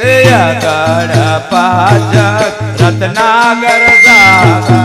આગળ પાછળ રત્નાગર સાગર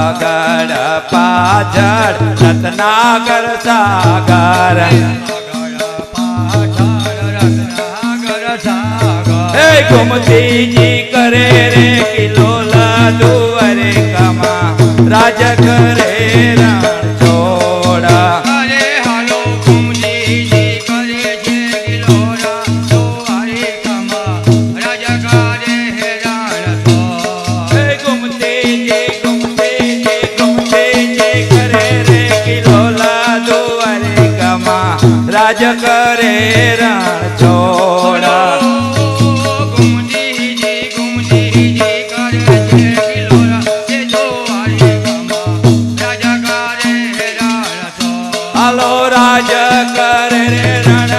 આગળ પાછળ રત્નાગર સાગર આગળ પાછળ રત્નાગર સાગર હે ગોમતીજી કરે રે કિલોલા દુવરે કમા રાજ કરે રણ છોડા અરે હાલો ગોમતીજી કરે છે કિલોલા દુવરે કમા રાજ કરે રણ છોડા હે ગોમતીજી કરે રે કિલોલા દુવરે કમા રાજ કરે રણ છોડા હાલો રાજ કરે રે રણ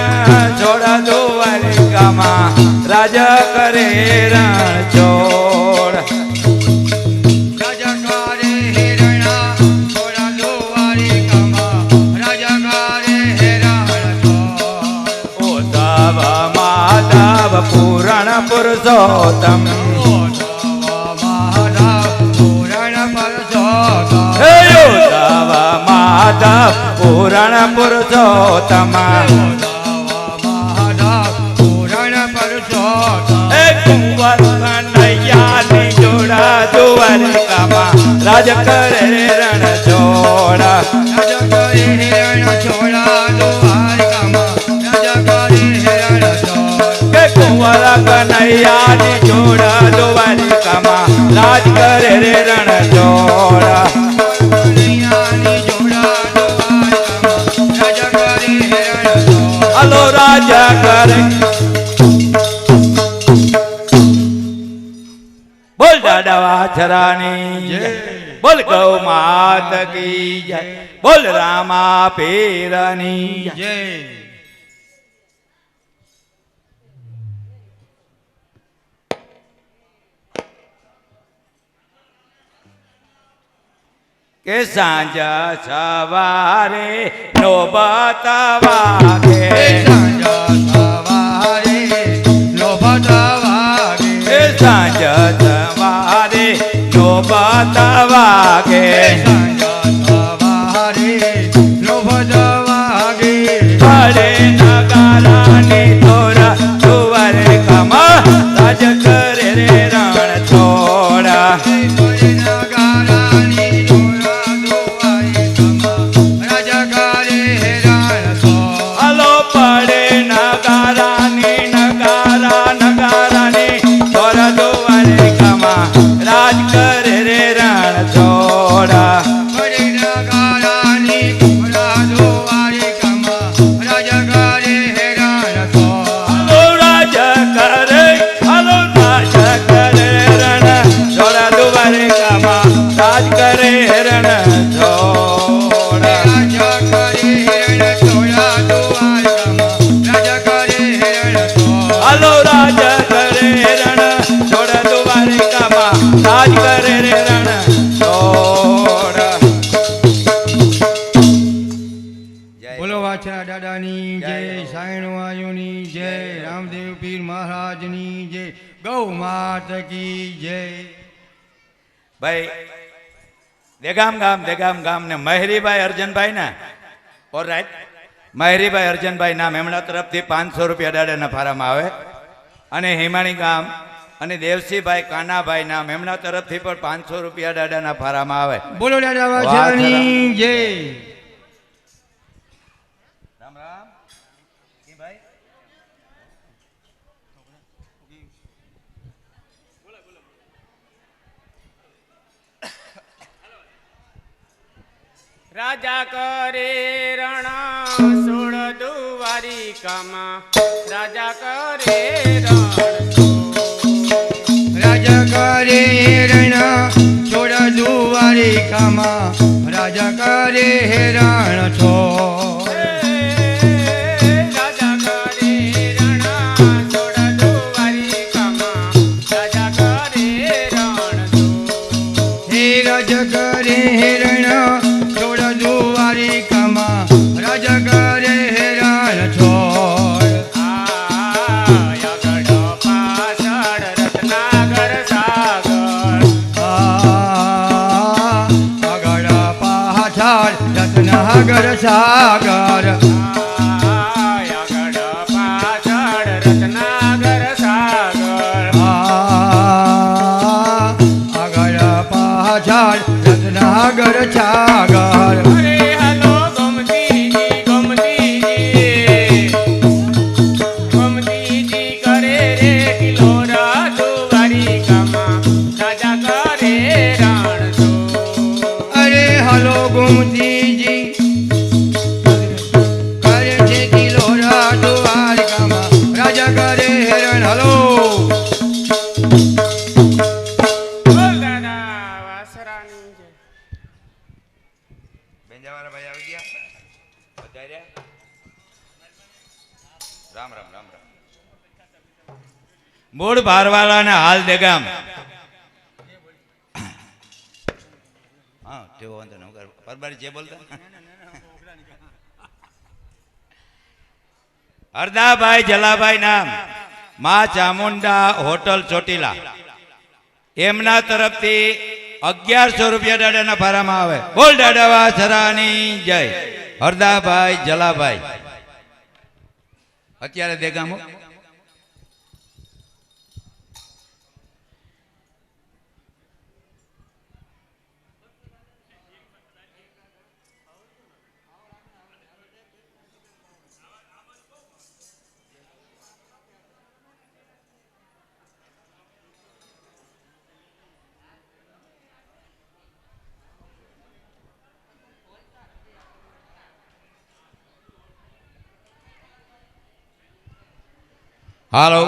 છોડા દ્વારિકામાં રાજ કરે રણ છોડ ઉદ્ધવ માધવ પુરાણ પુરુષોત્તમ હે ઉદ્ધવ માધવ પુરાણ પુરુષોત્તમ હે કુંવર કનૈયાની જોડા દ્વારિકામાં રાજ કરે રણ છોડા કે કુંવર કનૈયાની જોડા દ્વારિકામાં રાજ કરે રે રણ છોડા હાલો રાજા કરે બોલ દાદા વાછરાની જય બોલ ગૌ માત કી જય બોલ રામા પીરની જય કે સાંજ સવારે નોબત વાગે સાંજ સવારે નોબત વાગે સાંજ સવારે નોબત વાગે પડે નગારાની તોરા દુવરે કમા રાજ કરે રે રણ છોડા હાલો પડે નગારાની નગારાની તોરા દુવરે કમા રાજ કરે રે રણ છોડા રાજ કરે રણ છોડા હાલો રાજ કરે રણ છોડા દ્વારિકામાં રાજ કરે રે રણ છોડા બોલો વાછરા દાદાની જય સાયણ વાયુની જય રામદેવ પીર મહારાજની જય ગૌ માત કી જય ભાઈ દેગામ ગામ ને મહેરીભાઈ અર્જનભાઈ ને ઓર રાઈટ મહેરીભાઈ અર્જનભાઈ નામ એમના તરફથી 500 રૂપિયા દાદાના ફારામાં આવે અને હિમાણી ગામ અને દેવસીભાઈ કાનાભાઈ નામ એમના તરફથી પણ 500 રૂપિયા દાદાના ફારામાં આવે બોલો દાદા વાછરાની જય રામ રામ ભાઈ રાજા કરે રણ સોળ દ્વારિકામાં રાજા કરે રાજા કરે રણ છોડ દ્વારિકામાં રાજા કરે રણ છોડ રાજા કરે રણ સોળ દ્વારિકામાં રાજા કરે રણ હે રાજા કરે રણ દ્વારિકામાં રાજા કરે સાગર આગળ પાછળ રત્નાગર સાગર આગળ પાછળ રત્નાગર સાગર અરે હલો ગમતીજી ગમતીજી કરે રે કિલોરા દુવારી કામા રાજા કરે રણછો અરે હલો ગુમતીજી કરે છે કિલોરા દ્વારકામાં રાજા કરે હેરણ હલો બોલ દાદા વાસરાની જય બેંજાવાળા ભાઈ આવી ગયા બધા રહ્યા? રામ રામ રામ રામ. મૂળ ભારવાળા ને હાલ દેગામ. હા તેવો વાંધો નહીં. પરબારી જે બોલતા હરદાભાઈ જલાભાઈ નામ માં ચામુંડા હોટલ ચોટીલા એમના તરફથી 1100 રૂપિયા દાદાના ભારામાં આવે. બોલ દાદા વાસરાની જય. હરદાભાઈ જલાભાઈ અત્યારે દેગામો હાલો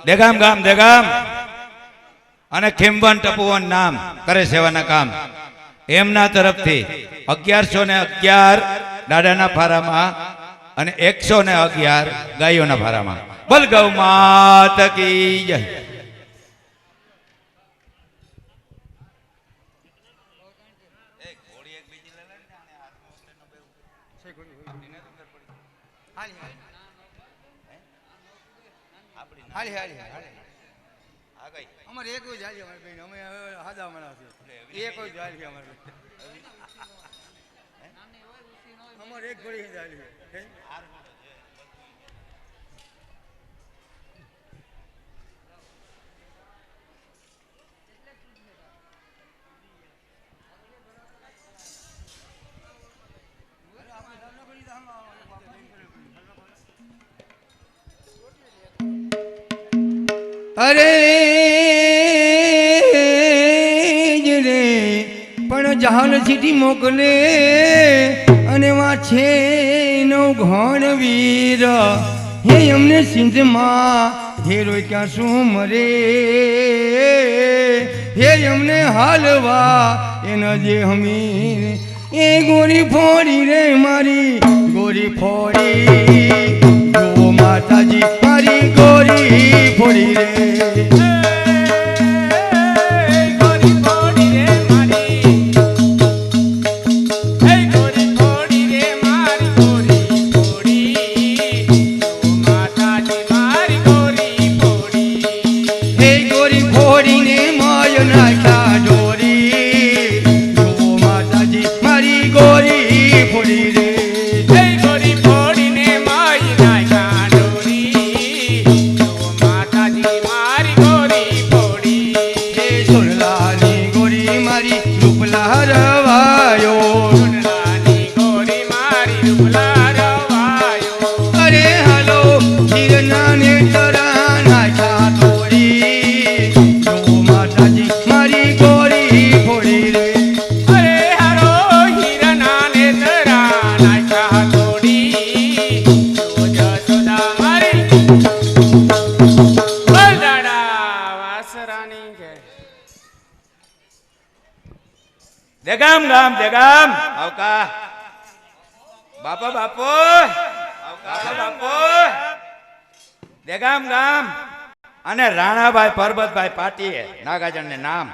દેગામ ગામ દેગામ અને ખીમવન ટપુવન નામ કરે સેવાના કામ એમના તરફથી 1111 દાદાના ફારામાં અને 111 ગાયોના ફારામાં. બોલ ગૌ માત કી જય. હાલી હાલી હાલી અમારે એક જ હાલી અમારે બેન અમે હાદા માણસ છે એક જ હાલી અમારે અમારે એક ઘોડી જ હાલી અરે જ રે પણ જહાન સીટી મોકલે અને વા છે નો ઘણ વીર હે અમને સિંધમાં હેરો ક્યાં શું મરે હે અમને હાલવા એના જે હમીર એ ગોરી ફોડી રે મારી ગોરી ફોડી જો માતાજી મારી ગોરી ફોડી રે ગોરી ફોડી રે મારી ગોરી ફોડી રે મારી ગોરી ફોડી માતાજી મારી ગોરી ફોડી હે ગોરી ફોડીને માય નાખ્યા ડોરી જો માતાજી મારી ગોરી ફોડી રે ગોરી ફોડીને મારી નાખ્યા ડોરી માતાજી મારી ગોરી ફોડી હે સોનલાની ગોરી મારી રૂપલા રવાયો સોનલાની ગોરી મારી રૂપલા રવાયો અરે હાલો હીરના ને તરા નાખ્યા તોડી જો માતાજી મારી ગોરી ફોડી રે અરે હારો હીરના ને તરા નાખ્યા તોડી જો જસોદા મારી બોલ દાડા વાસરાની જય દેગામ ગામ દેગામ આવકા બાપા બાપો આવકા બાપો દેગામ ગામ અને રાણાભાઈ પરબતભાઈ પાટીએ નાગાજણ ને નામ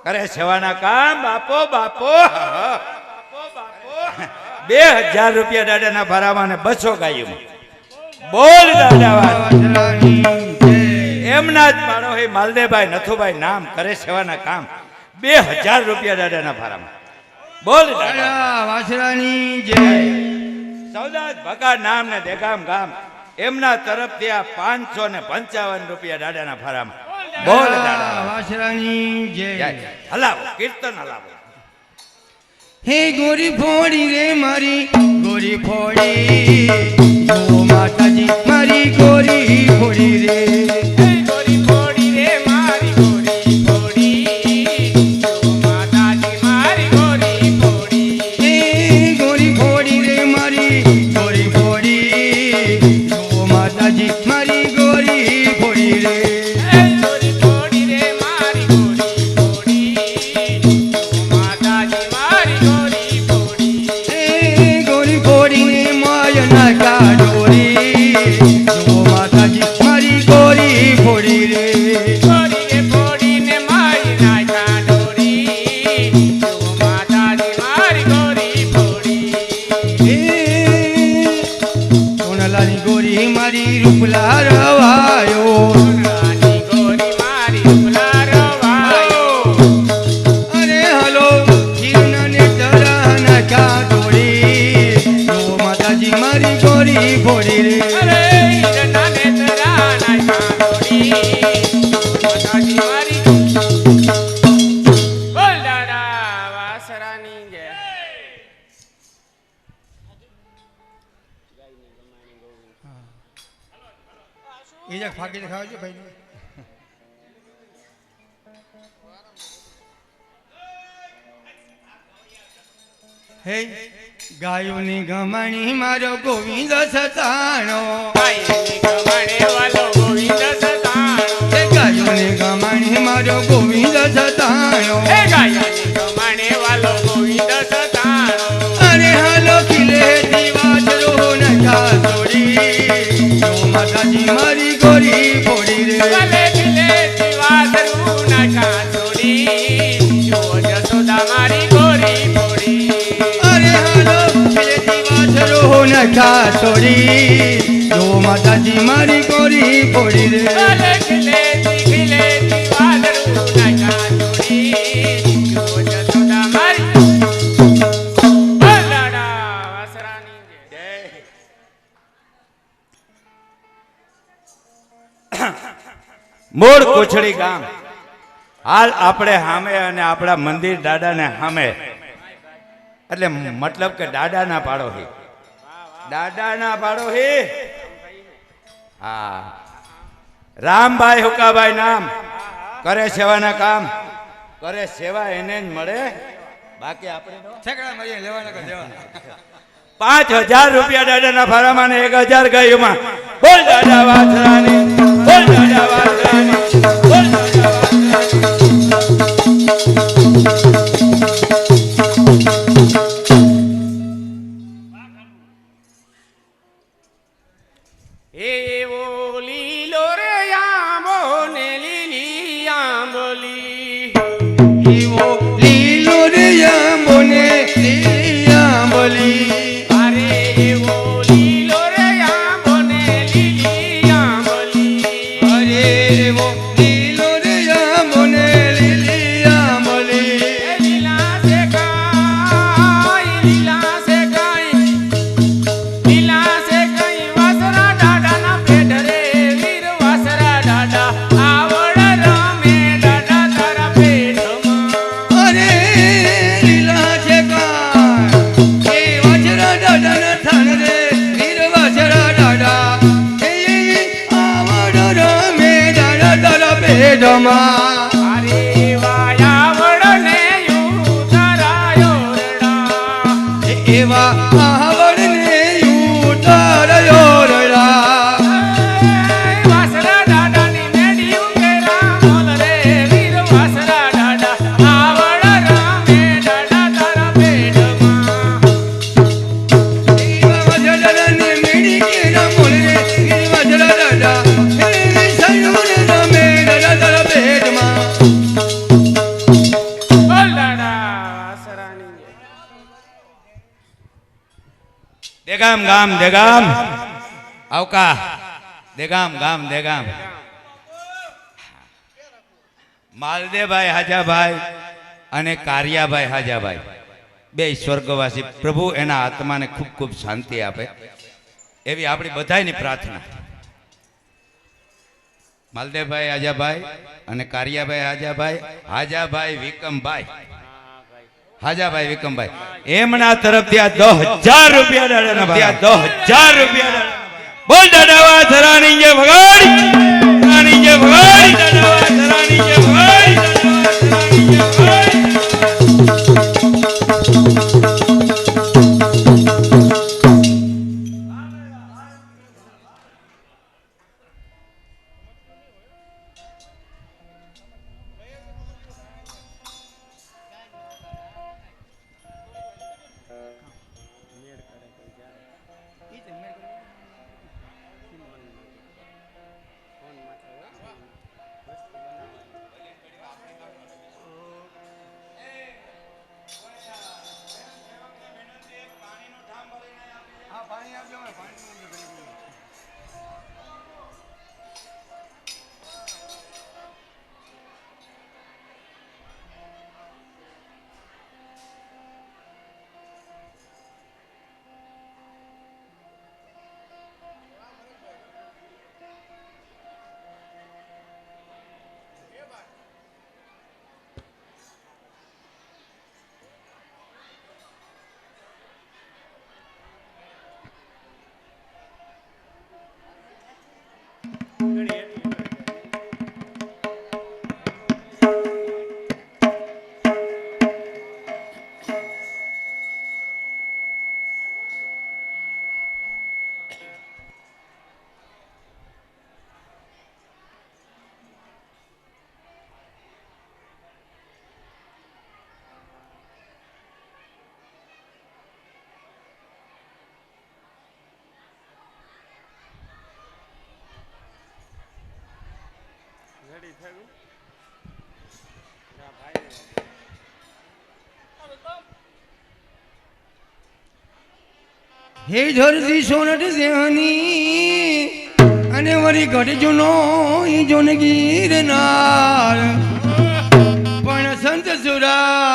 કરે સેવાના કામ. બાપો બાપો 2000 રૂપિયા દાદાના ભારામાં અને 200 ગાયું. બોલ દાદા વાસરાની જય એમના જ પાડોશી માલદેભાઈ નથુભાઈ નામ કરે સેવાના કામ 2000 રૂપિયા દાદાના ભારામાં. બોલ દાદા વાસરાની જય સૌદાજ ભગા નામ ને દેગામ ગામ એમના તરફથી આ 555 રૂપિયા દાદાના ફારામાં. બોલ દાદા વાસરાની જય. જય. હલાવો કીર્તન હલાવો. હે ગોરી ફોડી રે મારી ગોરી ફોડી ગો માતાજી મારી ગોરી ફોડી રે ગોરી ફોડી રે મારી ગોરી ફોડી ઓ માતાજી મારી ગોરી ફોડી હે ગોરી ફોડી રે મારી ગોરી ફોડી ગો માતાજી મારી ગોરી ફોડી રે ગોરી ફોડી રે મારી ગોરી ફોડી ઓ માતાજી મારી ગોરી ફોડી હે ગોરી ફોડીને માય નાકા ડોરી ગો માતાજી મારી ગોરી ફોડી રે ગોરી રે ફોડીને મારી નાખા ડોરી ઓ માતાજી મારી ગોરી ફોડી સોનાલાની ગોરી મારી રૂપલા રવાયો રાની ગોરી મારી ઉપલા રવાયો અરે હલો કિરણને તરાના કા દોડી ઓ માતાજી મારી ગોરી ફોડી રે અરે ઈરનાને તરા નાખા ડોરી માતાજી મારી બોલ દાડા વાસરાની જય એ જ ફાકી દેખાવજો ભાઈ હે ગાયોની ગમણી મારો ગોવિંદ સતાણો ગાયની ગમણે વાલો ગોવિંદ સતાણો હે ગાયોની ગમણી મારો ગોવિંદ સતાણો હે ગાયની ગમણે વાલો ગોવિંદ સતાણો અરે હાલો ખીલે દીવાચરો નકા દોડી ઓ માતાજી મારી ગોરી ફોડી રે ભલે ખીલે જીવાદરું નાખા છોડી જો જસોદા મારી ગોરી ફોડી અરે હાલો ખીલે દીવાચરો નકા દોડી ઓ માતાજી મારી ગોરી ફોડી રે ભલે ખીલે જીવાદરું નાખા છોડી જો જસોદા મારી બોલ દાડા વાસરાની જય મૂળ કોછડી ગામ હાલ આપણે સામે અને આપણા મંદિર દાદાને સામે એટલે મતલબ કે દાદાના પાડોશી દાદાના પાડોશી હા રામભાઈ હુકાભાઈ નામ કરે સેવાના કામ કરે સેવા એને જ મળે બાકી આપણે નો. છકડા મરી લેવાના કે દેવાના 5,000 રૂપિયા દાદાના ફારામાં ને 1,000 ગાયોમાં. બોલ દાદા વાસરાની બોલ દાદા વાસરાની બોલ દાદા વાસરાની. એવો લીલો રે આંબો ને લીલી આંબલી એવો લીલો રે આંબો ને લીલી આંબલી અરે એવો લીલો રે આંબો ને લીલી આંબલી અરે એવો લીલો રે આંબો ને લીલી આંબલી એ લીલા સે કાઈ લીલા સે કાઈ વાસરા દાડા ના પેટ રે વીર વાસરા દાડા આવડ રમે દાડા તારા પેટમાં અરે લીલા છે કાય એ વાજરા દાદા ના થાન રે વીર વાજરા દાડા એ આવડ રમે દાડા તારા પેટમાં અરે વાયાવડ ને યુ તારાયો રડા એવા આવડ ને ઉતારયો રડા વાસરા દાડા ની મેડી ઉકેરા મોલ રે વીર વાસરા દાડા આવડ રમે દાડા તારા પેટમાં એવા વાજરા ને મેડી કેરા મોલે વીર વાજરા દાડા એ સયુર રમે દાડા તારા પેટમાં બોલ દાડા વાસરાની દેગામ ગામ દેગામ આવકા દેગામ ગામ દેગામ માલદેભાઈ હાજાભાઈ અને કારિયાભાઈ હાજાભાઈ બે સ્વર્ગવાસી પ્રભુ એના આત્માને ખૂબ ખૂબ શાંતિ આપે એવી આપણી બધાની પ્રાર્થના. માલદેવભાઈ આજાભાઈ અને કારિયાભાઈ હાજાભાઈ વિકમભાઈ હાજાભાઈ વિકમભાઈ એમના તરફથી આ 10,000 રૂપિયા દાડાના 10,000 રૂપિયા બોલ દાડાવા ધરાની જે ભગાડી ધરાની જે ભગાડી દાડાવા ધરાની જે ભગાડી ધરાની જે ભગાડી. હે ધરતી સોનટ સેહની અને વરી ઘટજો નો ઈ જોન ગીરનાર પણ સંત સુરા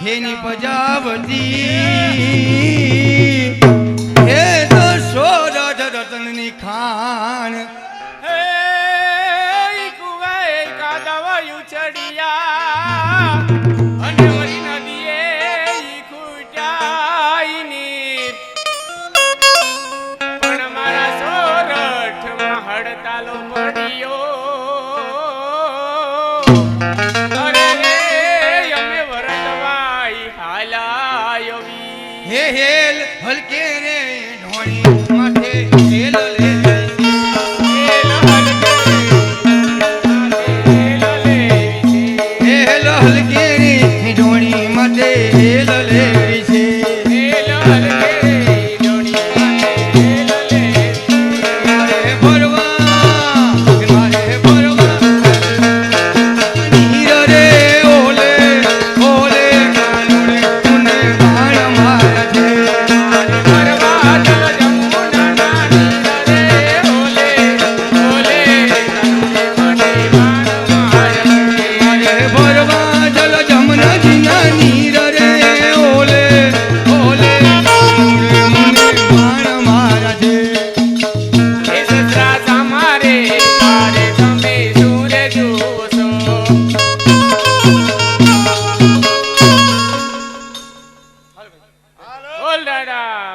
હેની પ્રજાપતિ હે તો સોરઠ રતનની ખાન હે કુવાએ કાદવાયું ચડિયા અને વરી નદીએ ઈ ખૂટ્યાઈ નીર પણ મારા સોરઠમાં હડતાલો પડ્યો અરે રે અમે વરતવાઈ હાલાયો વી હે હેલ હલકે રે ઢોણી માથે હેલ લે હેલ હલકે રે ઢોણી માથે હેલ લેવી છે મારે ભરવા નીર રે ઓલે ઓલે કાનુડે તુને બાણ મારા છે મારે ભરવા જલ જમના જીના નીર રે ઓલે ઓલે કાનુડે મને બાણ મારા છે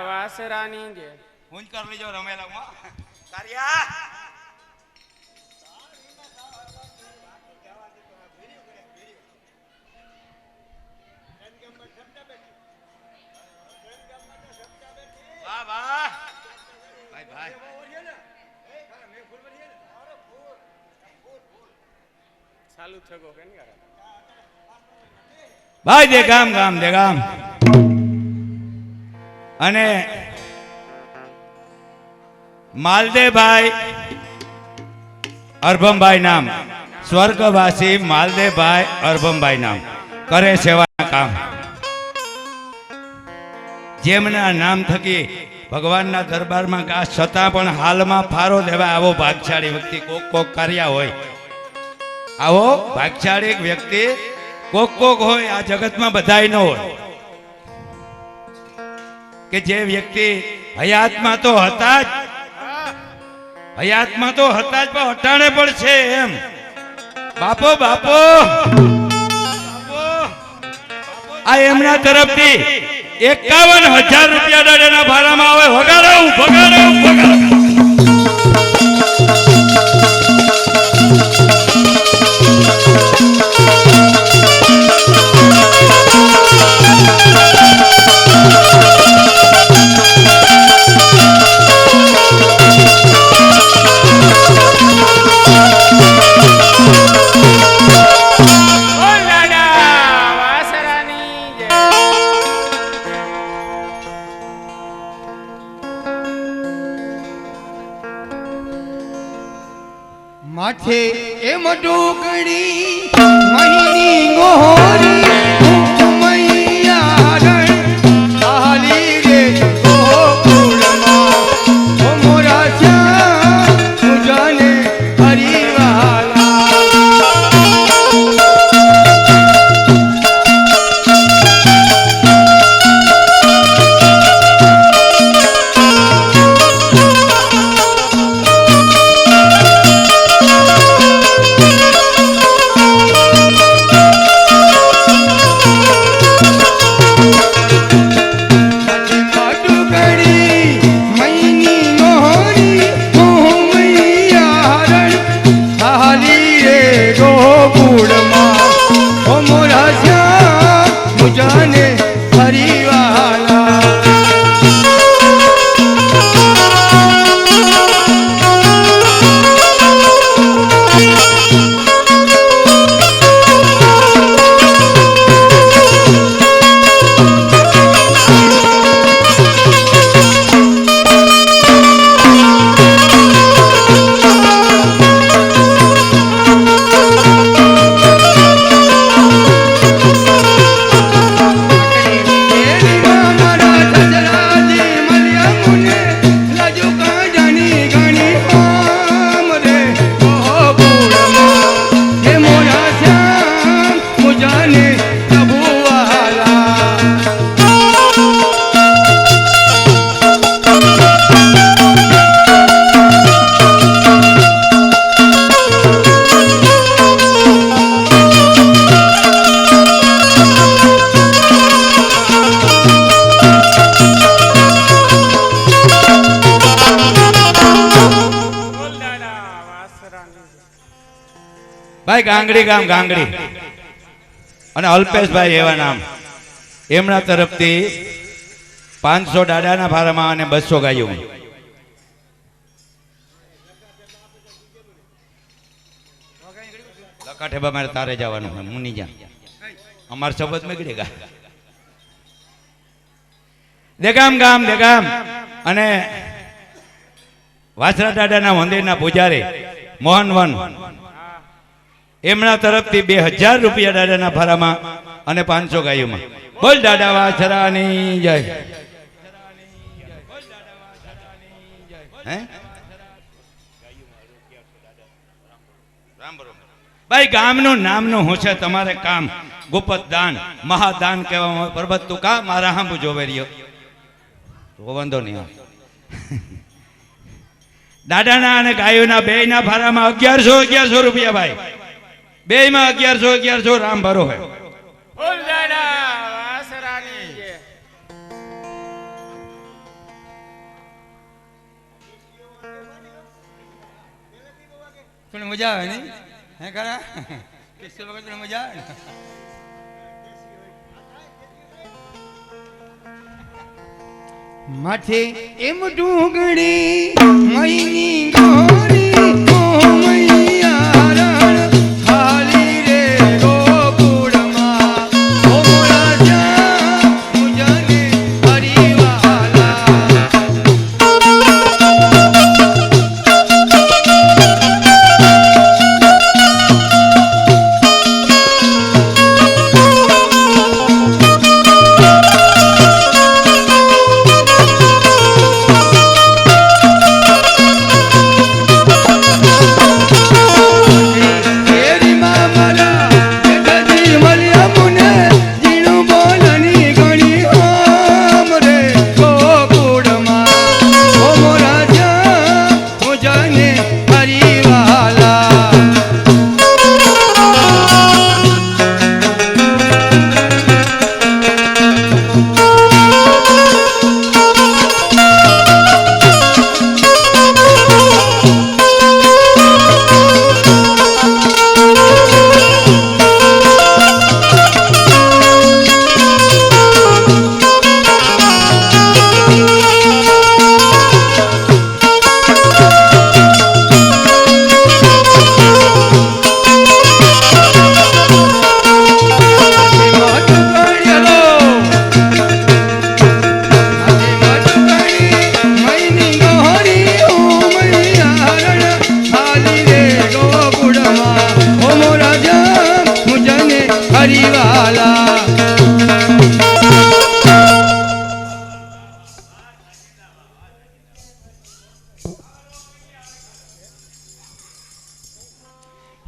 વાસરાની જે ઊંચ કર લેજો રમેલા માં કારિયા વાહ વાહ ભાઈ ભાઈ ચાલુ થયો કે નહીં ભાઈ દે ગામ ગામ દે ગામ અને માલદેવભાઈ અરભમભાઈ નામ સ્વર્ગવાસી માલદેવભાઈ અરભમભાઈ નામ કરે સેવાના કામ જેમના નામ થકી ભગવાનના દરબારમાં આ છતાં પણ હાલમાં ફારો દેવા આવો ભાગશાળી વ્યક્તિ કોક કાર્ય હોય આવો ભાગશાળી વ્યક્તિ કોક હોય આ જગતમાં બધાય ન હોય કે જે વ્યક્તિ હયાતમાં તો હતા જ, હયાતમાં તો હતા જ, પણ અટાણે પણ છે એમ. બાપો બાપો આ એમના તરફથી 51,000 રૂપિયા દાડાના ભાડામાં આવે. વગાડો વગાડો વગાડો. બોલ દાદા વાસરાની જય. માથે એમ ડુકડી મહિની ગોરી મૈયા હાલી રે ગોકુળમાં ઓ મોરા શ્યામ તુજાને હરિવાલા. ભાઈ ગાંગડી ગામ ગાંગડી અને અલ્પેશભાઈ એવા નામ, એમના તરફથી 500 દાડાના ભારામાં અને 200 ગાયું. લકાઠેબા મારે તારે જવાનું છે, હું નહીં જા, અમાર શબ્દ મેગડી ગા. દેગામ ગામ દેગામ અને વાસરા દાદાના મંદિરના પૂજારી મોહનવન, એમના તરફથી 2000 રૂપિયા દાદાના ભારામાં અને 500 ગાયોમાં. બોલ દાદા વાસરાની જય. હે ભાઈ ગામનું નામનું હું છે તમારે કામ ગુપ્ત દાન મહાદાન કહેવામાં પરબત તું કા મારા હાંભુ જોવે રહ્યો તો વાંધો નહીં. દાદાના અને ગાયોના બેયના ભારામાં 1100 રૂપિયા ભાઈ, બેયમાં 1100 રામ ભરો હે. બોલ દાદા વાસરાની જય. થોડી મજા આવે નહીં હે ખરા? પિસ્તોલ વગર થોડી મજા આવે ને. માથે એમ ડુંગળી મહીની ગોરી ઓ મૈયા રણ ખાલી રે ગોકુળમાં ઓ મોરા શ્યામ તુજાને હરિવાલા.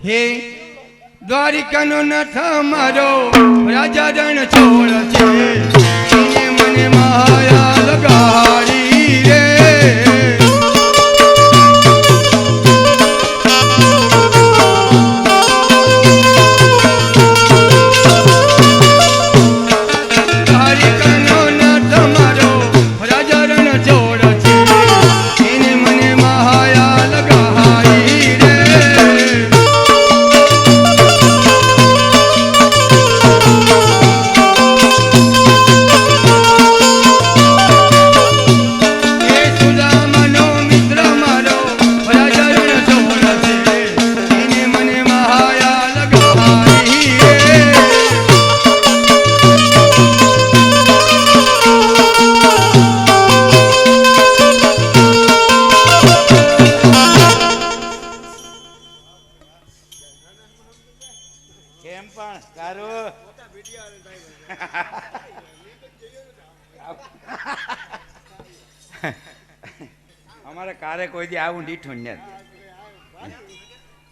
હે દ્વારિકાનો નાથ મારો રાજા રણ છોડ છે એને મને માયા લગાડી રે દ્વારિકાનો નાથ મારો રાજા રણ છોડ છે એને મને માયા લગાડી રે એ સુદામાનો મિત્ર મારો રાજા રણ છોડ છે એને મને માયા લગાડી રે કેમ પણ તારું અમારે કારે કોઈ દી આવું દીઠું ને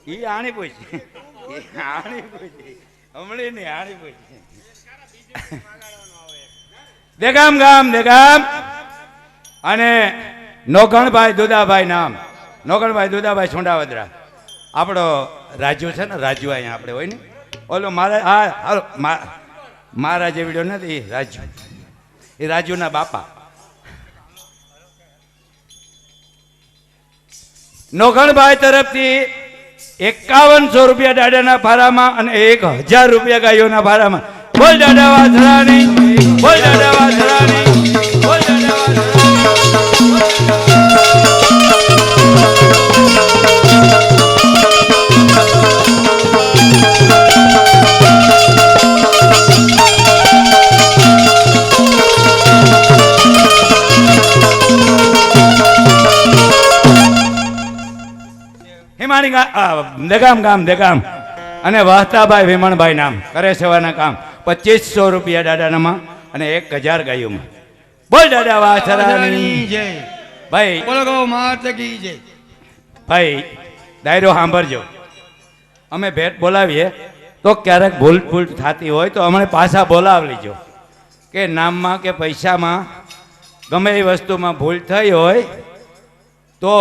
ઈ આણી પૂછી આણી પૂછી હમણાં નહીં આણી પૂછી દેગામ ગામ દેગામ અને નોગણભાઈ દુદાભાઈ નામ નોગણભાઈ દુદાભાઈ છોંડાવદરા આપણો રાજુ છે ને રાજુ અહીંયા આપણે હોય ને ઓલો મારા હા હાલો મારા જે વિડીયો નથી એ રાજુ એ રાજુના બાપા નોગણભાઈ તરફથી 5100 રૂપિયા દાદાના ભારામાં અને 1000 રૂપિયા ગાયોના ભારામાં બોલ દાદા વાસરાની બોલ દાદા વાસરાની બોલ દાદા હિમાણી દેગામ ગામ દેગામ અને વાહતાભાઈ વિમણભાઈ નામ કરે સેવાના કામ 2500 રૂપિયા દાદાનામાં અને 1000 ગાયોમાં બોલ દાદા વાસરાની જય ભાઈ બોલો ગો માત કી જય ભાઈ ડાયરો સાંભળજો અમે ભેટ બોલાવીએ તો ક્યારેક ભૂલ ભૂલ થતી હોય તો અમને પાછા બોલાવી લેજો કે નામમાં કે પૈસામાં ગમે એ વસ્તુમાં ભૂલ થઈ હોય તો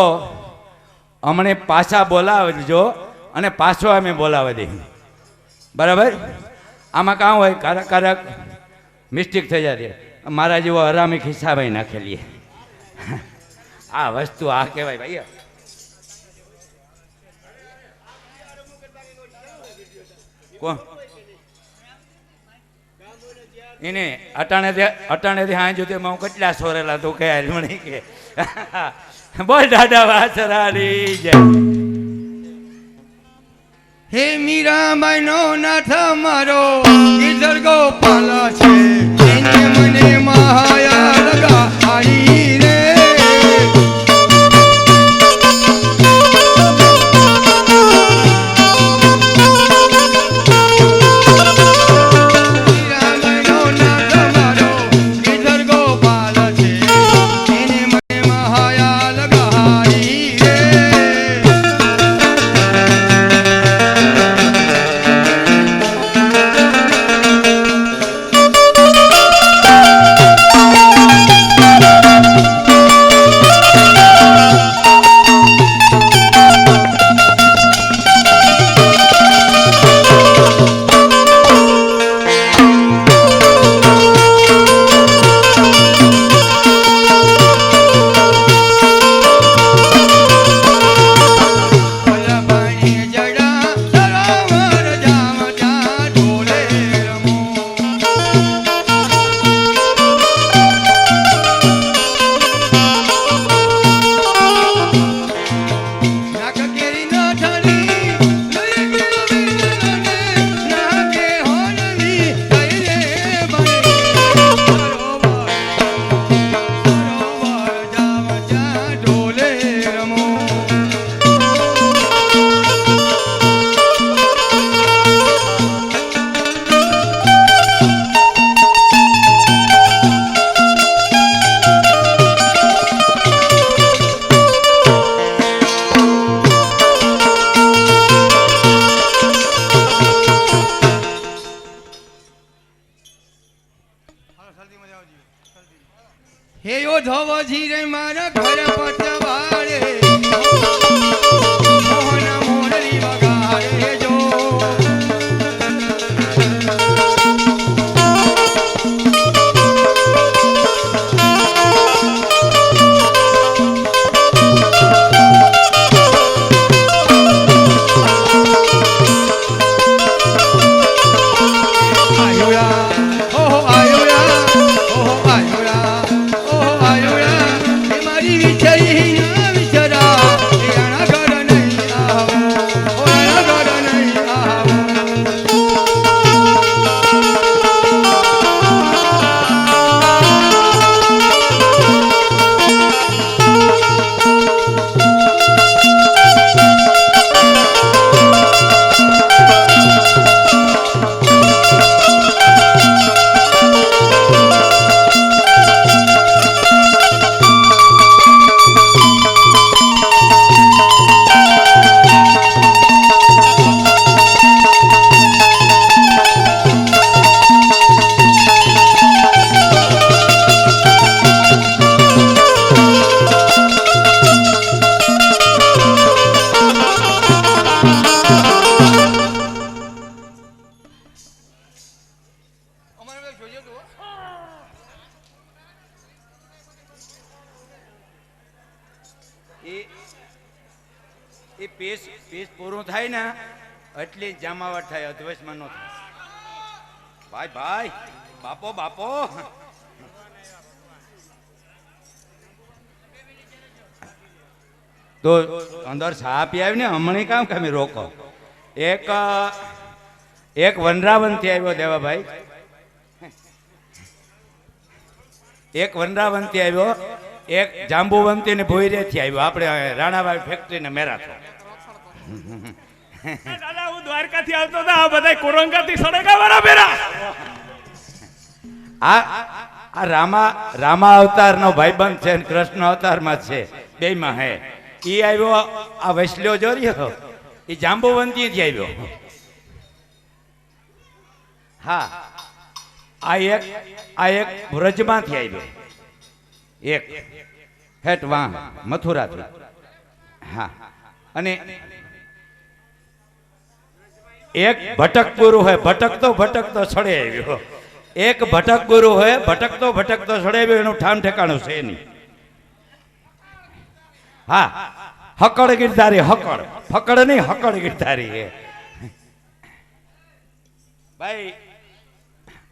અમને પાછા બોલાવજો અને પાછો અમે બોલાવી દઈએ બરાબર આમાં કાં હોય કારક કારક મિસ્ટેક થઈ જતી મારા જેવો હરામી ખિસ્સાભાઈ નાખેલીએ આ વસ્તુ આ કહેવાય ભાઈ કોણ એને અટાણેથી હા જોતે હું કેટલા સોરેલા તું કે હલમણી કે બોલ દાદા વાસરાની જય હે મીરાબાઈ નો નાથ મારો ઈધર ગોપાલ છે એને મને માયા લગાડી રે મીરાબાઈ નો નાથ મારો ઈધર ગોપાલ છે એને મને માયા લગાડી રે પછી રે મારા ઘર પતવારે મોહન મોરલી વગાડે જો એ પીસ પૂરું થાય ને એટલી જામાવટ થાય, અધવશમાં નો થાય. ભાઈ ભાઈ બાપો બાપો તો અંદર ચા પીવી ને હમણાં કામ કામે રોકો. એક વનરાવનથી આવ્યો દેવાભાઈ, એક વનરાવનથી આવ્યો, એક જાંબુવંતી ને ભોયરેથી આવ્યો. આપણે રાણાભાઈ ફેક્ટરી ને મેરાથોન. દાદા હું દ્વારકાથી આવતો હતો, આ બધા કોરંગાથી સડકા વાળા બેરા. આ રામા અવતારનો ભાઈબંધ છે ને કૃષ્ણ અવતારમાં છે, બેયમાં હે. ઈ આવ્યો આ વૈષ્ણ્યો જો રહ્યો, ઈ જાંબુવંતીથી આવ્યો. હા, આ એક વ્રજમાંથી આવ્યો, એક હેટ વાહ મથુરાથી. હા, અને એક ભટક ગુરુ હોય, ભટકતો છડે આવ્યો. એક ભટક ગુરુ હોય, ભટકતો છડે આવ્યો. એનું ઠામ ઠેકાણું છે નહીં. હા, હકડ ગિરધારી, ફકડ નહીં, હકડ ગિરધારી હે ભાઈ.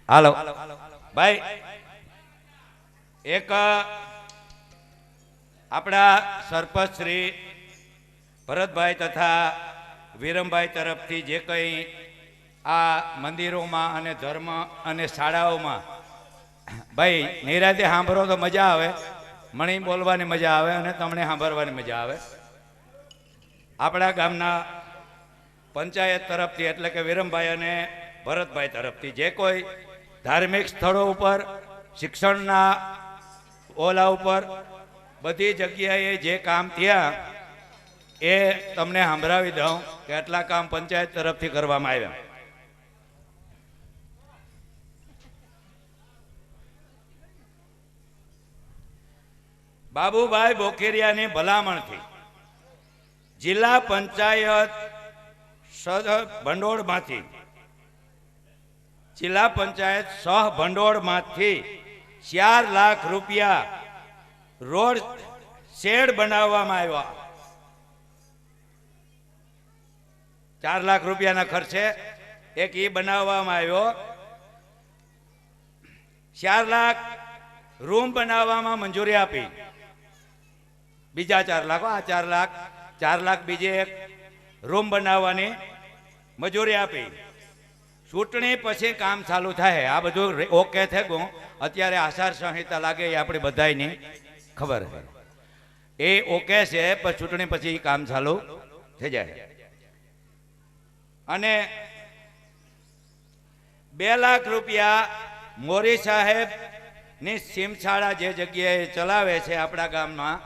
હાલો ભાઈ, એક આપણા સરપંચ શ્રી ભરતભાઈ તથા વિરમભાઈ તરફથી જે કંઈ આ મંદિરોમાં અને ધર્મ અને શાળાઓમાં ભાઈ નિરાતે સાંભળો તો મજા આવે, મણી બોલવાની મજા આવે અને તમને સાંભળવાની મજા આવે. આપણા ગામના પંચાયત તરફથી એટલે કે વિરમભાઈ અને ભરતભાઈ તરફથી જે કોઈ ધાર્મિક સ્થળો ઉપર, શિક્ષણના ઓલા ઉપર બધી જગ્યાએ જે કામ થયા એ તમને સાંભળાવી દઉં કે આટલા કામ પંચાયત તરફથી કરવામાં આવ્યા. બાબુભાઈ બોખેરિયાની ભલામણથી જિલ્લા પંચાયત ભંડોળમાંથી જિલ્લા પંચાયત સહ ભંડોળમાંથી 4 લાખ રૂપિયા રોડ શેડ બનાવવામાં આવ્યા. 4 લાખ રૂપિયાના ખર્ચે એક ઈ બનાવવામાં આવ્યો. 4 લાખ રૂમ બનાવવામાં મંજૂરી આપી. બીજા 4 લાખ, આ 4 લાખ બીજે એક રૂમ બનાવવાની મજૂરી આપી. ચૂંટણી પછી કામ ચાલુ થાય. આ બધું ઓકે થઈ ગયું. અત્યારે આચાર સંહિતા લાગે એ આપણે બધાની ખબર છે. એ ઓકે છે, પણ ચૂંટણી પછી કામ ચાલુ થઈ જાય. અને 2 લાખ રૂપિયા મોરી સાહેબ ની સીમશાળા જે જગ્યાએ ચલાવે છે આપણા ગામમાં,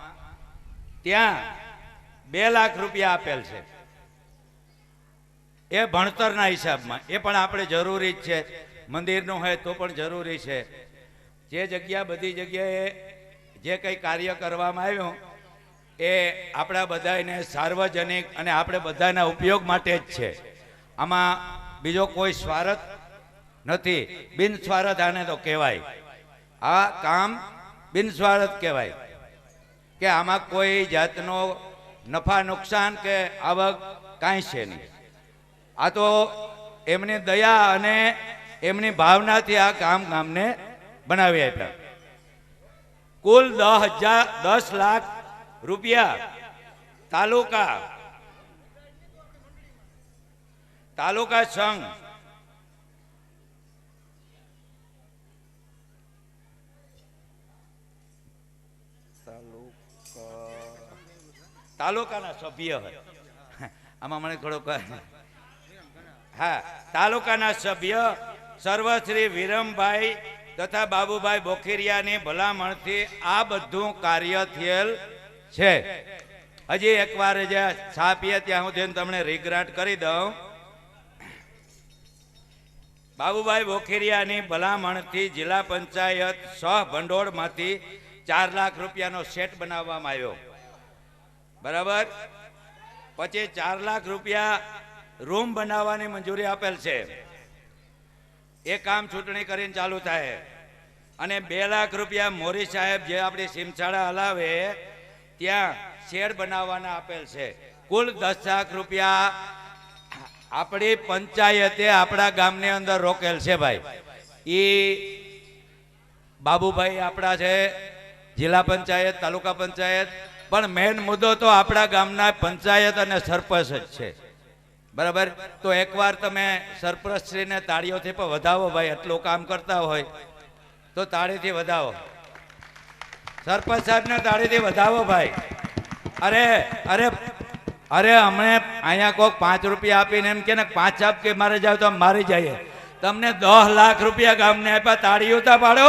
ત્યાં 2 લાખ રૂપિયા આપેલ છે. એ ભણતરના હિસાબમાં એ પણ આપણે જરૂરી જ છે. મંદિરનું હોય તો પણ જરૂરી છે. જે જગ્યા બધી જગ્યાએ જે કંઈ કાર્ય કરવામાં આવ્યું એ આપણા બધાને સાર્વજનિક અને આપણે બધાના ઉપયોગ માટે જ છે. આમાં બીજો કોઈ સ્વાર્થ નથી. બિનસ્વાર્થ આને તો કહેવાય. આ કામ બિનસ્વાર્થ કહેવાય કે આમાં કોઈ જાતનો નફા નુકસાન કે આવક કાંઈ છે નહીં. આ તો એમની દયા અને એમની ભાવનાથી આ કામ ગામને બનાવી આપ્યા. કુલ 10 લાખ રૂપિયા તાલુકા સંઘ તાલુકાના સભ્ય હોય. આમાં મને થોડોક હા, તાલુકાના સભ્ય સર્વશ્રી વિરમભાઈ તથા બાબુભાઈ બોખીરિયાની ભલામણથી આ બધું કાર્ય થયેલ છે. હજી એકવાર જે ચા પીએ ત્યાં હું તમને રીગ્રાન્ટ કરી દઉં. બાબુભાઈ બોખીરિયાની ભલામણથી જિલ્લા પંચાયત સહ ભંડોળમાંથી 4 લાખ રૂપિયાનો સેટ બનાવવામાં આવ્યો. બરાબર. પછી 4 લાખ રૂપિયા રૂમ બનાવવાની મંજૂરી આપેલ છે. એ કામ ચૂંટણી કરીને ચાલુ થાય. અને 2 લાખ રૂપિયા મોરી સાહેબ જે આપણી સીમસાડા હલાવે ત્યાં શેડ બનાવવાના આપેલ છે. કુલ 10 લાખ રૂપિયા આપણી પંચાયતે આપણા ગામની અંદર રોકેલ છે. ભાઈ એ બાબુભાઈ આપણા છે, જિલ્લા પંચાયત, તાલુકા પંચાયત, પણ મેન મુદ્દો તો આપણા ગામના પંચાયત અને સરપંચ જ છે. બરાબર. તો એકવાર તમે સરપંચશ્રીને તાળીઓથી પણ વધાવો ભાઈ. એટલું કામ કરતા હોય તો તાળીથી વધાવો. સરપંચ સાહેબને તાળીથી વધાવો ભાઈ. અરે અરે અરે અમને અહીંયા કોઈક 5 રૂપિયા આપીને એમ કે ને 5 આપ કે મારે જાવ તો મારી જઈએ. તમને 10 લાખ રૂપિયા ગામને આપ્યા. તાળીઓ તા પાડો,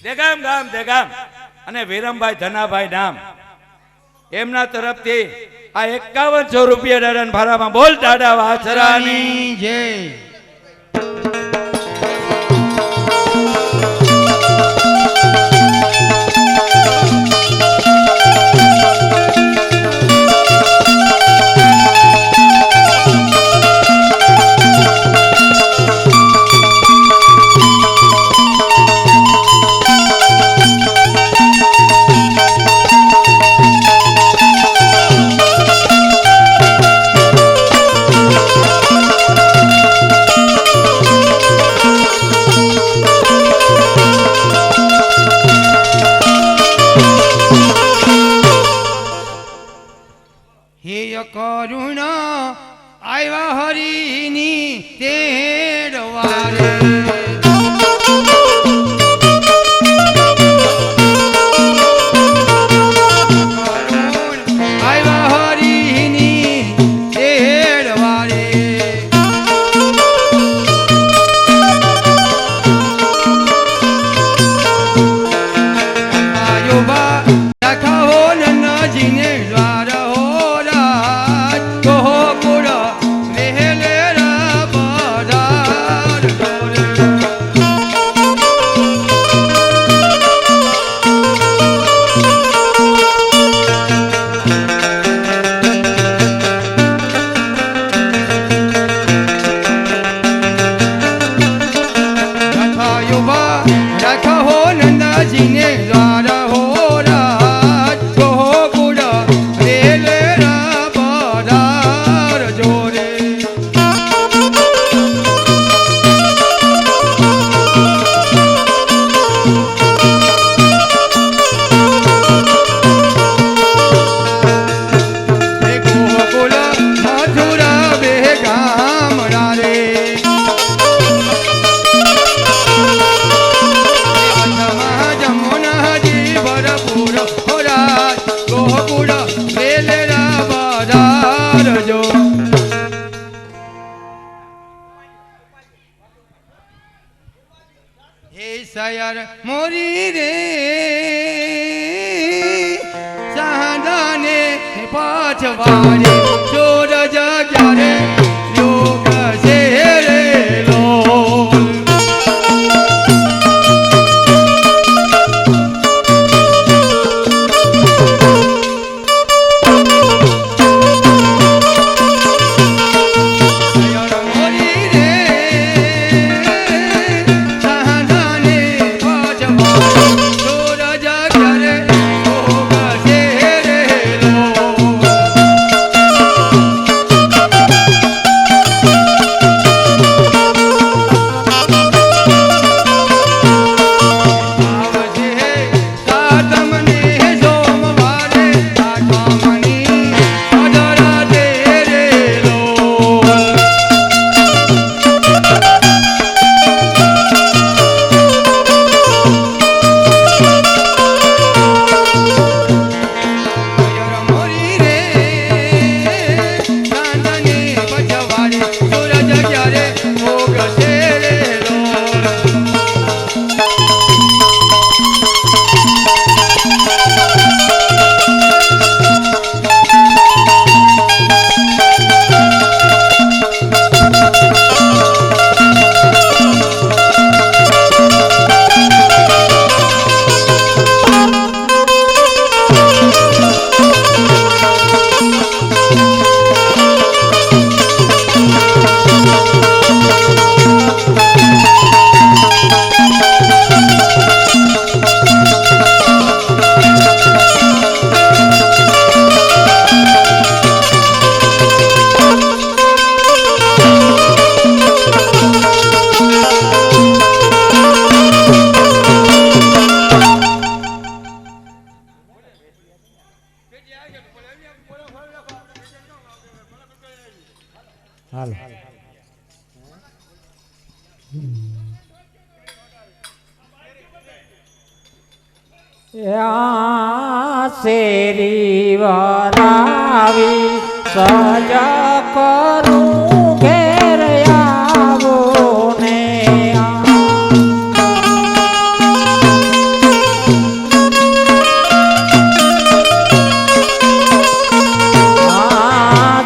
દેગામ ગામ દેગામ અને વિરમભાઈ ધનાભાઈ નામ એમના તરફથી આ 5100 રૂપિયા દાદાના ભારામાં બોલ દાદા વાછરાની જય. કરુણા આવ્યા હરિની તેડવારે. આવ્યા હરિની તેડવારે. આયુબા રાખો નજીને દ્વાર મોરી રે સાંદાને પાછવાડે ચોર જગ્યા રે યોગ છે રે લો. હાલો શેરી વરાવી સજ કરું ઘેર આવો ને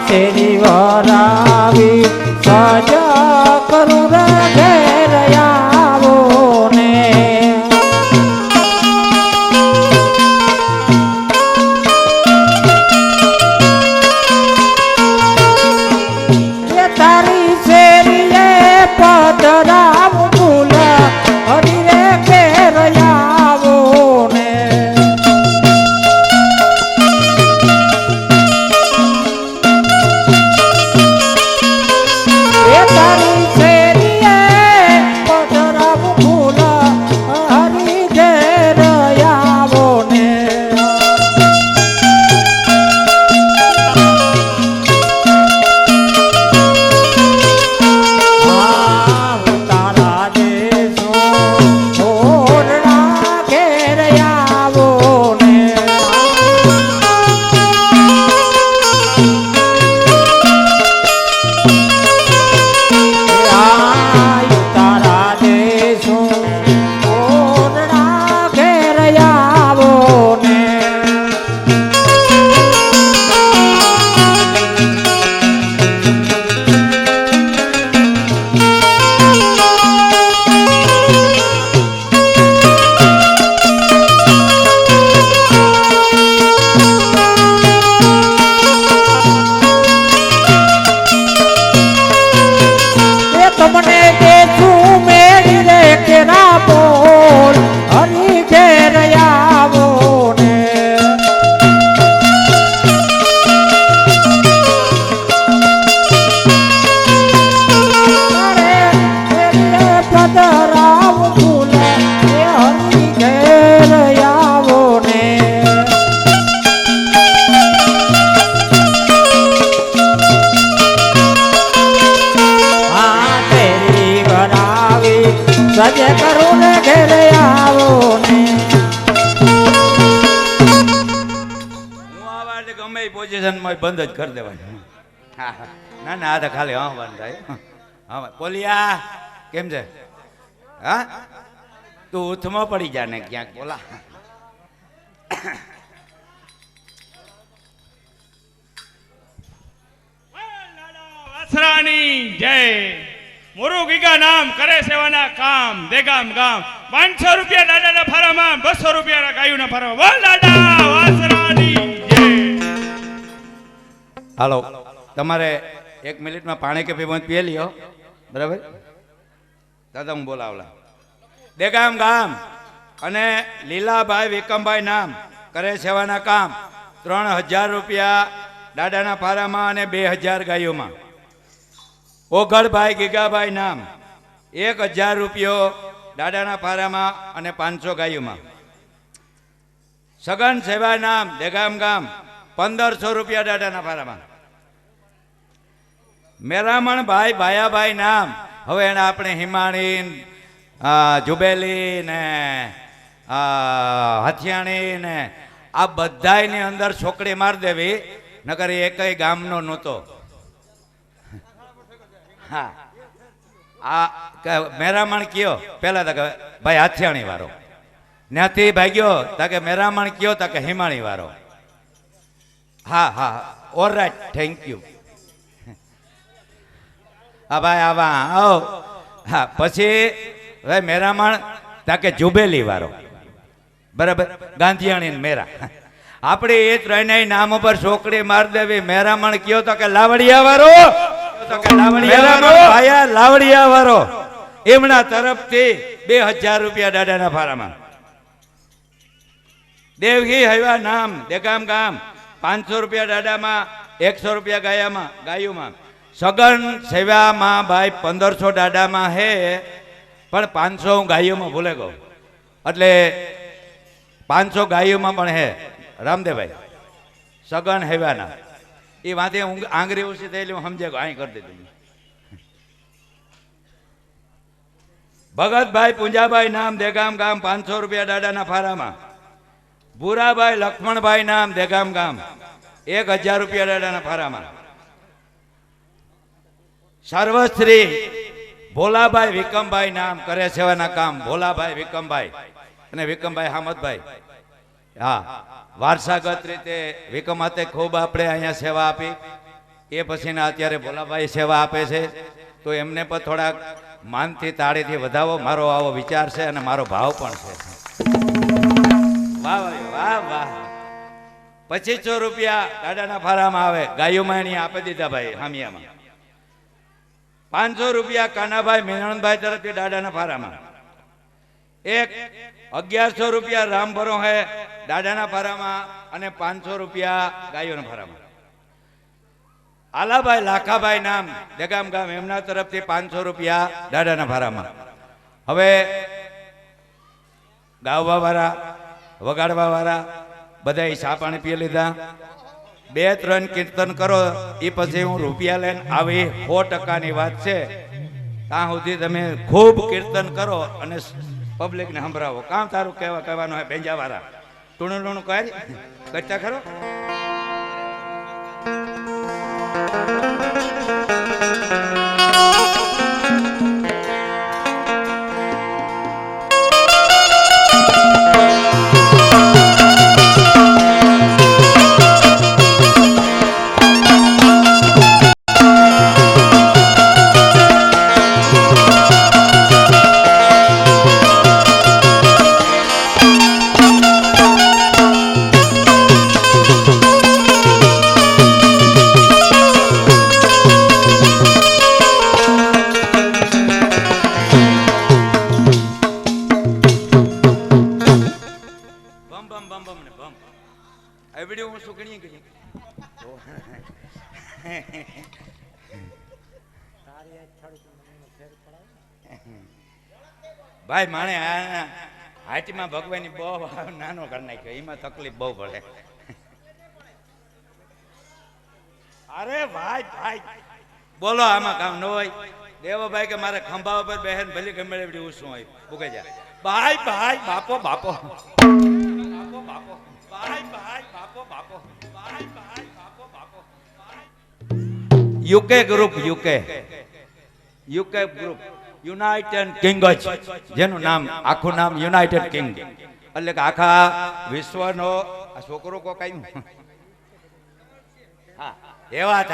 શેરી વરાવી સજ કરું ઘેર આવો ને તારી શેરીએ પધરાવ ફૂલ હરી રે ઘેર આવો ને તારી શેરીએ પધરાવ ફૂલ હરી ઘેર આવો ને તારા દેશો ઓરડા ઘેર આવો ને તારા દેશો ઓરડા ઘેર આવો ને તમને દેખું મેળી રે કેરા બોલ હરી ઘેર આવો ને તારે ઘેરે પધરાવ ફૂલ હરી ઘેર આવો ને તેરી વરાવી સજે કરું ને ઘેરે આવો ને હું આવા એટલે ગમે એ પોઝિશનમાં બંધ જ કરી દેવાનું. હા હા. ના ના આ તો ખાલી હા બંધ થાય. હા પોલિયા કેમ છે? હા તું ઉથમાં પડી જા ને ક્યાંક બોલા. વાસરાની જય મોરું ગીગા નામ કરે સેવાના કામ દેગામ ગામ 500 રૂપિયા દાદાના ફારામાં 200 રૂપિયાના ગાયુના ફારામાં બોલ દાદા વાસરાની જય હાલો તમારે 1 મિનિટમાં પાણી કે પીવું પીએ લ્યો બરાબર દાદા હું બોલાવલા દેગામ ગામ અને લીલાભાઈ વિકમભાઈ નામ કરે સેવાના કામ 3000 રૂપિયા દાદાના ફારામાં અને 2000 ગાયોમાં ઓગળભાઈ ગીગાભાઈ નામ 1000 રૂપિયો દાદાના ફારામાં અને 500 ગાયોમાં સગન સેવા નામ દેગામ ગામ 1500 રૂપિયા દાદાના ફારામાં મેરામણ ભાઈ ભાયાભાઈ નામ હવે એને આપણે હિમાણી જુબેલી ને હથિયાણી ને આ બધાની અંદર છોકરી માર દેવી નકર એકય ગામનો નહોતો. હા આ મેરામણ કયો પેલા તક ભાઈ હાથિયાણી વાળો ત્યાંથી ભાગ્યો તાકે મેરામણ કયો તાકે હિમાણી વાળો. હા હા ઓલ રાઈટ થેન્ક યુ. હા ભાઈ આવા આવો. હા પછી ભાઈ મેરામણ તાકે જુબેલી વાળો બરાબર ગાંધીયાણી ને મેરા આપણે એ ત્રણેય નામ ઉપર છોકરી માર દેવી. મેરામણ કયો તો કે લાવડિયા વાળો લાવડિયા વાળો એમના તરફથી 2000 રૂપિયા દાદાના ફારામાં. દેવહી હૈવા નામ દેગામ ગામ 500 રૂપિયા દાદામાં 100 રૂપિયા ગાયોમાં. સગન સેવામાં ભાઈ 1500 દાદામાં હે પણ 500 હું ગાયોમાં ભૂલે ગયો એટલે 500 ગાયોમાં પણ હે રામદેવભાઈ સગન હેવાના એ વાતે હું આંગળી ઓછી થયેલી હું સમજે અહીં કરી દીધું ભગતભાઈ પુંજાભાઈ નામ દેગામ ગામ 500 રૂપિયા દાદાના ફારામાં. ભૂરાભાઈ લક્ષ્મણભાઈ નામ દેગામ ગામ 1000 રૂપિયા દાદાના ફારામાં. સર્વશ્રી ભોલાભાઈ વિકમભાઈ નામ કરે સેવાના કામ. ભોલાભાઈ વિકમભાઈ અને વિકમભાઈ હામદભાઈ. હા, વારસાગત રીતે વિકમ હાથે ખૂબ આપણે અહીંયા સેવા આપી. એ પછીના અત્યારે ભોલાભાઈ સેવા આપે છે, તો એમને પણ થોડાક માનથી તાળીથી વધાવો. મારો આવો વિચાર છે અને મારો ભાવ પણ છે. વાહ વાહ વાહ. 2500 રૂપિયા દાદાના ફારામાં આવે. ગાયોમાં એની આપી દીધા ભાઈ હામિયામાં. 500 રૂપિયા કાનાભાઈ મેનણભાઈ તરફથી દાદાના ફારામાં. 1100 રૂપિયા રામ ભરો હે દાદાના ફારામાં અને 500 રૂપિયા ગાયોના ફારામાં. આલાભાઈ લાખાભાઈ નામ દેગામ ગામ એમના તરફથી 500 રૂપિયા દાદાના ફારામાં. હવે ગાવા વાળા વગાડવા વાળા બધા ચા પાણી પી લીધા. 2-3 કીર્તન કરો એ પછી હું રૂપિયા લઈને આવી. 100%ની વાત છે. ત્યાં સુધી તમે ખૂબ કીર્તન કરો અને પબ્લિકને સંભળાવો. કામ તારું કહેવાનું હોય ભેંજા વાળા ટૂણું ટૂણું કરતા ખરો. ભાઈ માણે હાથમાં ભગવાનની બહુ નાનો કરી નાખ્યો. એમાં તકલીફ બહુ પડે. અરે ભાઈ ભાઈ બોલો આમાં કામ ન હોય. દેવાભાઈ કે મારે ખંભા ઉપર બહેન ભલે ગમે એવડી ઉસું હોય ભૂગે જા. ભાઈ ભાઈ બાપો બાપો બાપો બાપો ભાઈ ભાઈ બાપો બાપો ભાઈ ભાઈ બાપો બાપો. UK group UK group United king જ, જેનું નામ આખું નામ યુનાઇટેડ કિંગ, એટલે કે આખા વિશ્વનો છોકરો કોકાયું. હા, એવા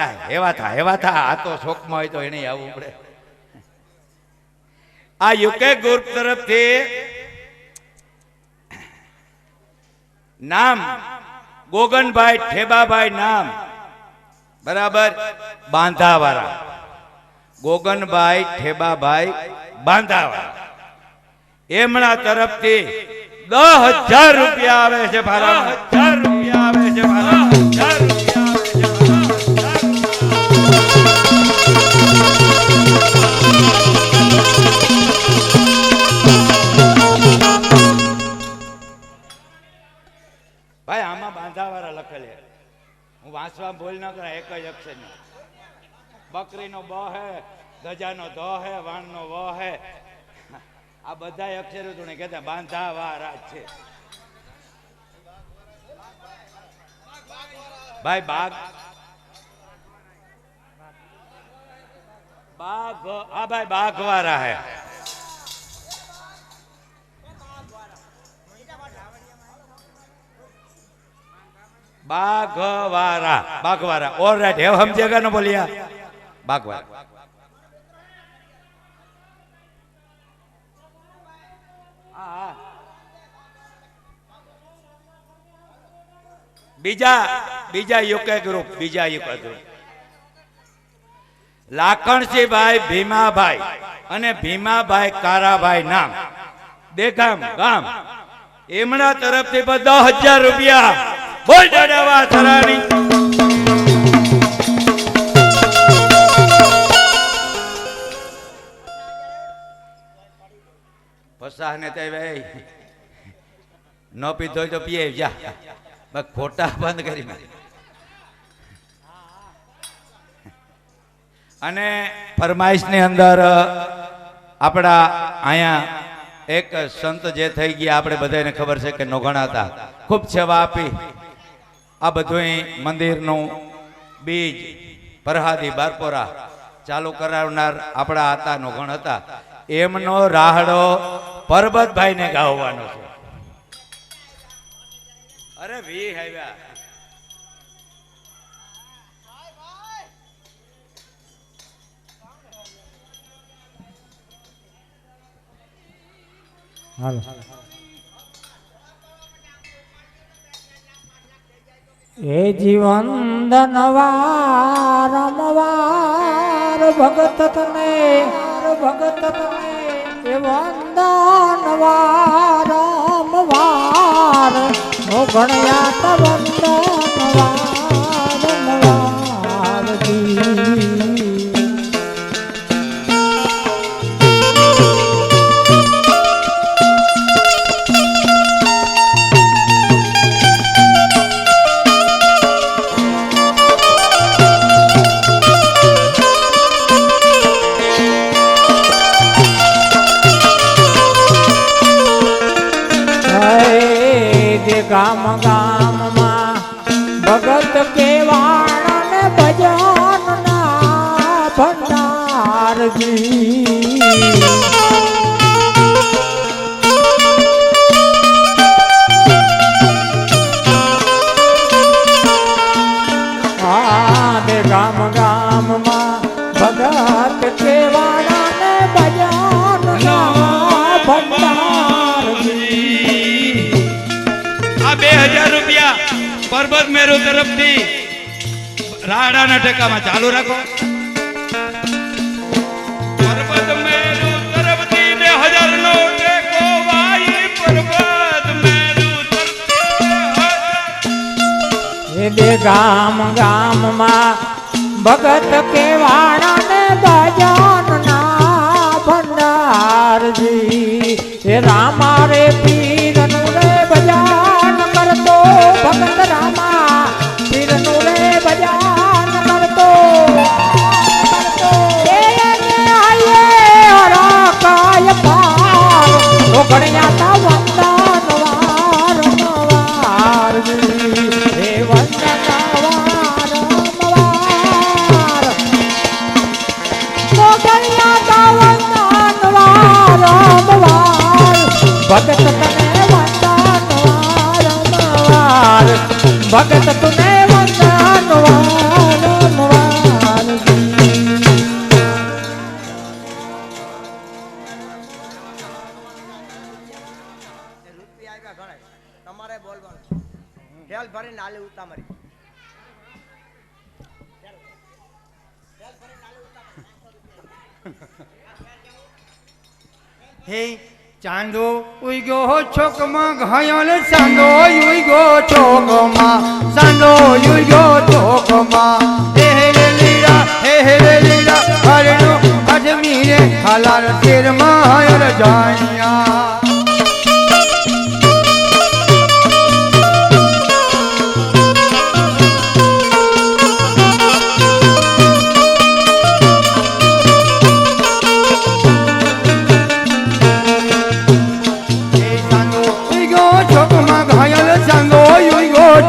થાય. આ તો શોકમાં હોય તો એને આવવું પડે. આ યુકે ગ્રુપ તરફથી નામ ગોગનભાઈ ઠેબાભાઈ નામ બરાબર બાંધાવાળા. ગોગનભાઈ ઠેબાભાઈ બાંધાવાળા એમના તરફથી 10,000 રૂપિયા આવે છે. 10,000 રૂપિયા આવે છે. 10,000 રૂપિયા ભાઈ આમાં બાંધાવાળા લખેલ છે. હું વાંચવા ભૂલ ન કરા. એક જ અક્ષર નહીં. બકરીનો બ હે, ગજાનો ધ હે, વાણનો વ હે. આ બધા અક્ષરો તું કહેતા બાંધાવાળા છે ભાઈ. બાઘ હા ભાઈ બાઘવાળા હે. बागवारा ऑल राइट है. हम जगह न बोलिया बागवारा. बीजा युके ग्रुप लाखणसिंह भाई भीमा भाई अने भीमा भाई कारा भाई नाम देगाम गाम एमना तरफ थी 10,000 रुपया. बोल दादा वासरानी. पसाह ने भाई न पीधो तो पीए जा. बस खोटा बंद करी अने फरमाइश ने अंदर આપણા અહીંયા એક સંત જે થઈ ગયા આપણે બધાને ખબર છે કે નોઘણા હતા, ખૂબ સેવા આપી. આ બધું મંદિરનું બીજ પ્રહાદી બારપોરા ચાલુ કરાવનાર આપણા હતા, નોઘણ હતા. એમનો રાહડો પરબતભાઈને ગાવાનો છે. અરે વી આવ્યા. હાલો એ જીવન ધનવાર રમવાર ભગત તને એ વંદનવાર રમવાર નો ગણ્યા ત વંદનવાર રમવાર ગામ ગામમાં ભગત કેવાણ ને ભજન ના ભંડારજી દે ગામ ગામમાં ભગત કેવાણ ને ભજન ના ભંડારજી. 2000 રૂપિયા પરબત મેરુ તરફથી રાડાના ટેકામાં ચાલુ રાખો. પરબત મેરુ તરફથી 2000 નો ટેકો વાઈ. પરબત મેરુ તરફથી દે ગામ ગામમાં ભગત કેવાણા ને ભજન ના ભંડારજી. હે રામા રે પીર નું રે ભજન કરતો ભગત રામા પીર નું રે ભજન કરતો કાય પાર ઓ ગણ્યા તા વંદન વાર નવારજી. હે વંદન વાર નવાર ઓ ગણ્યા તા વંદન વાર નવાર ભગત તને વંદન વાર નવાર ભગત તુને વંદન વાર નવારજી. રૂપિયા આવ્યા ઘણા, તમારે બોલવાનું ઢેલ ભરીને આલે ઉતામરી. હે ચાંદો ઉઈગો ચોકમાં ઘાયલ ચાંદો ઉઈગો ચોકમાં ચાંદો ઉઈગો ચોકમાં હે રે લીલા હરણો અજમીરે હાલાર તેરમાં હાયર જાણ્યા.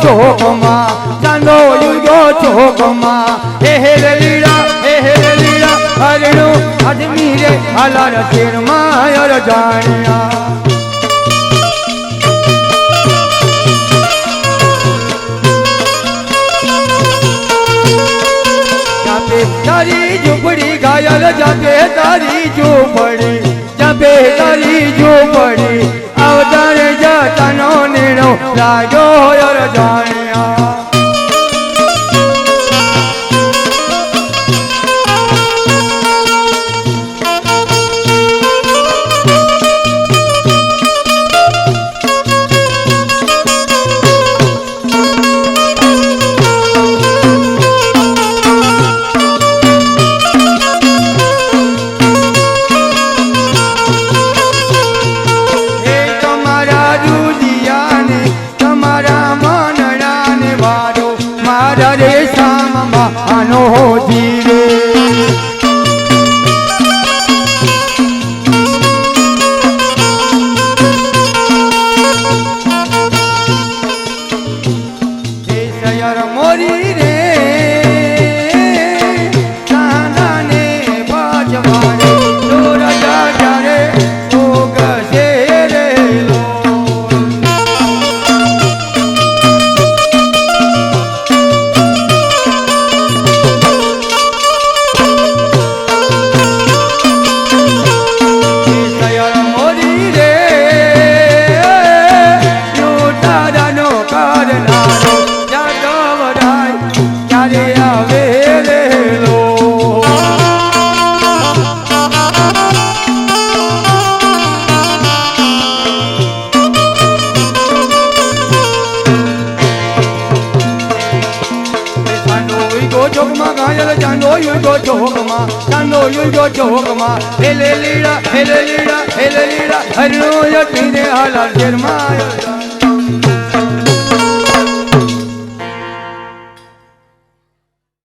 ચોકમાં ચાંદો યુગો ચોકમાં હે લીલા હરણો અજમીરે હાલાર તેરમાં હાયર જાણ્યા. જાપે તારી ઝૂંપડી ઘાયલ જાપે તારી ઝૂંપડી જાપે તારી ઝૂંપડી અવતારે જતાનો નેણો લાગ્યો યર જાણ્યા. આનો જીવે આયલ ચાંદો યુજો ચોકમાં ચાંદો યુજો ચોકમાં હેલે લીડા હેલે લીડા હેલે લીડા હરણો યતીને હાલા શેરમાં